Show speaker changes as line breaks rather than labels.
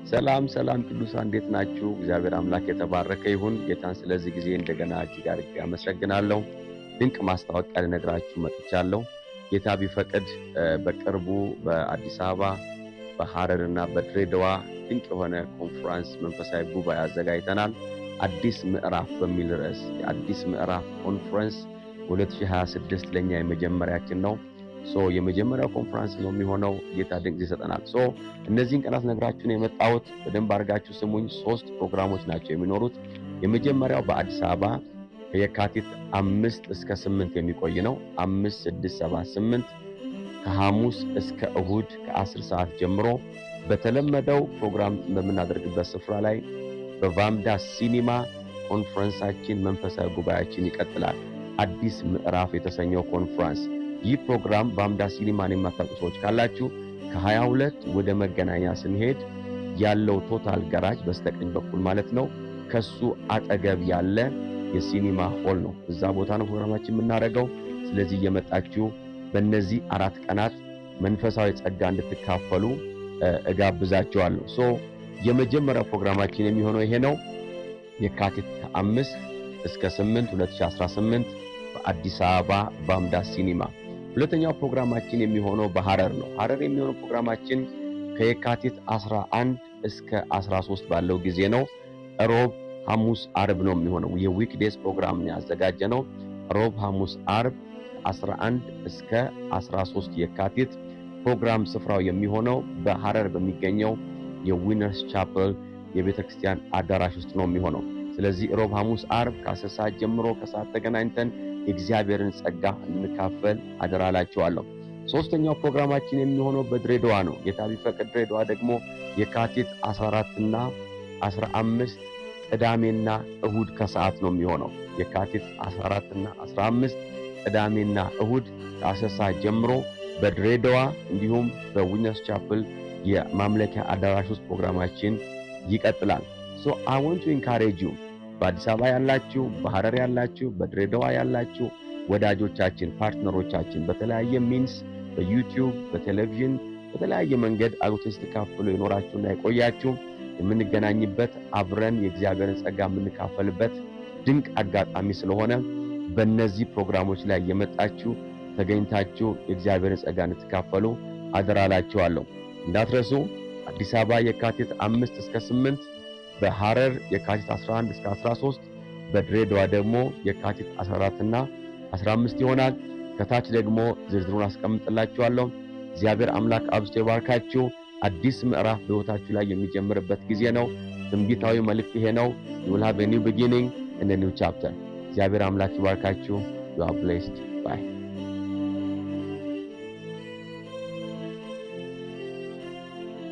ሰላም ሰላም ቅዱሳን እንዴት ናችሁ? እግዚአብሔር አምላክ የተባረከ ይሁን። ጌታን ስለዚህ ጊዜ እንደገና እጅግ አድርጌ አመሰግናለሁ። ድንቅ ማስታወቂያ ልነግራችሁ መጥቻለሁ። ጌታ ቢፈቅድ በቅርቡ በአዲስ አበባ በሐረርና በድሬዳዋ ድንቅ የሆነ ኮንፈረንስ መንፈሳዊ ጉባኤ አዘጋጅተናል። አዲስ ምዕራፍ በሚል ርዕስ የአዲስ ምዕራፍ ኮንፈረንስ 2026 ለኛ የመጀመሪያችን ነው። የመጀመሪያው ኮንፈረንስ ነው የሚሆነው። ጌታ ድንቅ ይሰጠናል። እነዚህን ቀናት ነግራችሁ ነው የመጣሁት። በደንብ አድርጋችሁ ስሙኝ። 3 ፕሮግራሞች ናቸው የሚኖሩት። የመጀመሪያው በአዲስ አበባ ከየካቲት 5 እስከ 8 የሚቆይ ነው። 5 6 7 8 ከሐሙስ እስከ እሁድ ከ10 ሰዓት ጀምሮ በተለመደው ፕሮግራም በምናደርግበት ስፍራ ላይ በቫምዳ ሲኒማ ኮንፈረንሳችን መንፈሳዊ ጉባኤያችን ይቀጥላል። አዲስ ምዕራፍ የተሰኘው ኮንፈረንስ ይህ ፕሮግራም ቫምዳ ሲኒማን የማታውቁ ሰዎች ካላችሁ ከ22 ወደ መገናኛ ስንሄድ ያለው ቶታል ጋራጅ በስተቀኝ በኩል ማለት ነው። ከሱ አጠገብ ያለ የሲኒማ ሆል ነው። እዛ ቦታ ነው ፕሮግራማችን የምናደርገው። ስለዚህ እየመጣችሁ በእነዚህ 4 ቀናት መንፈሳዊ ጸጋ እንድትካፈሉ እጋብዛችኋለሁ። የመጀመሪያው ፕሮግራማችን የሚሆነው ይሄ ነው። የካቲት 5 እስከ 8 2018 በአዲስ አበባ ቫምዳ ሲኒማ። ሁለተኛው ፕሮግራማችን የሚሆነው በሐረር ነው። ሐረር የሚሆነው ፕሮግራማችን ከየካቲት 11 እስከ 13 ባለው ጊዜ ነው። ሮብ፣ ሐሙስ፣ አርብ ነው የሚሆነው። የዊክዴስ ፕሮግራም ነው ያዘጋጀነው። ሮብ፣ ሐሙስ፣ አርብ 11 እስከ 13 የካቲት ፕሮግራም ስፍራው የሚሆነው በሐረር በሚገኘው የዊነርስ ቻፕል የቤተክርስቲያን አዳራሽ ውስጥ ነው የሚሆነው። ስለዚህ ሮብ፣ ሐሙስ፣ አርብ ከ10 ሰዓት ጀምሮ ከሰዓት ተገናኝተን የእግዚአብሔርን ጸጋ እንካፈል አደራላችኋለሁ። ሶስተኛው ፕሮግራማችን የሚሆነው በድሬዳዋ ነው። ጌታ ቢፈቅድ ድሬዳዋ ደግሞ የካቲት 14 እና 15 ቅዳሜና እሁድ ከሰዓት ነው የሚሆነው። የካቲት 14 እና 15 ቅዳሜና እሁድ ከ10 ሰዓት ጀምሮ በድሬዳዋ እንዲሁም በዊነርስ ቻፕል የማምለኪያ አዳራሽ ውስጥ ፕሮግራማችን ይቀጥላል። I want to encourage you በአዲስ አበባ ያላችሁ፣ በሐረር ያላችሁ፣ በድሬዳዋ ያላችሁ ወዳጆቻችን፣ ፓርትነሮቻችን በተለያየ ሚንስ በዩቲዩብ፣ በቴሌቪዥን፣ በተለያየ መንገድ አግኝታችሁ ተካፍሉ የኖራችሁና የቆያችሁ የምንገናኝበት አብረን የእግዚአብሔርን ጸጋ የምንካፈልበት ድንቅ አጋጣሚ ስለሆነ በእነዚህ ፕሮግራሞች ላይ የመጣችሁ ተገኝታችሁ የእግዚአብሔርን ጸጋ እንድትካፈሉ አደራላችኋለሁ። እንዳትረሱ። አዲስ አበባ የካቲት 5 እስከ 8፣ በሐረር የካቲት 11 እስከ 13፣ በድሬዳዋ ደግሞ የካቲት 14 እና 15 ይሆናል። ከታች ደግሞ ዝርዝሩን አስቀምጥላችኋለሁ። እግዚአብሔር አምላክ አብዝቶ ይባርካችሁ። አዲስ ምዕራፍ በሕይወታችሁ ላይ የሚጀምርበት ጊዜ ነው። ትንቢታዊ መልእክት ይሄ ነው። You will have a new beginning and a new chapter። እግዚአብሔር አምላክ ይባርካችሁ። You are blessed. Bye.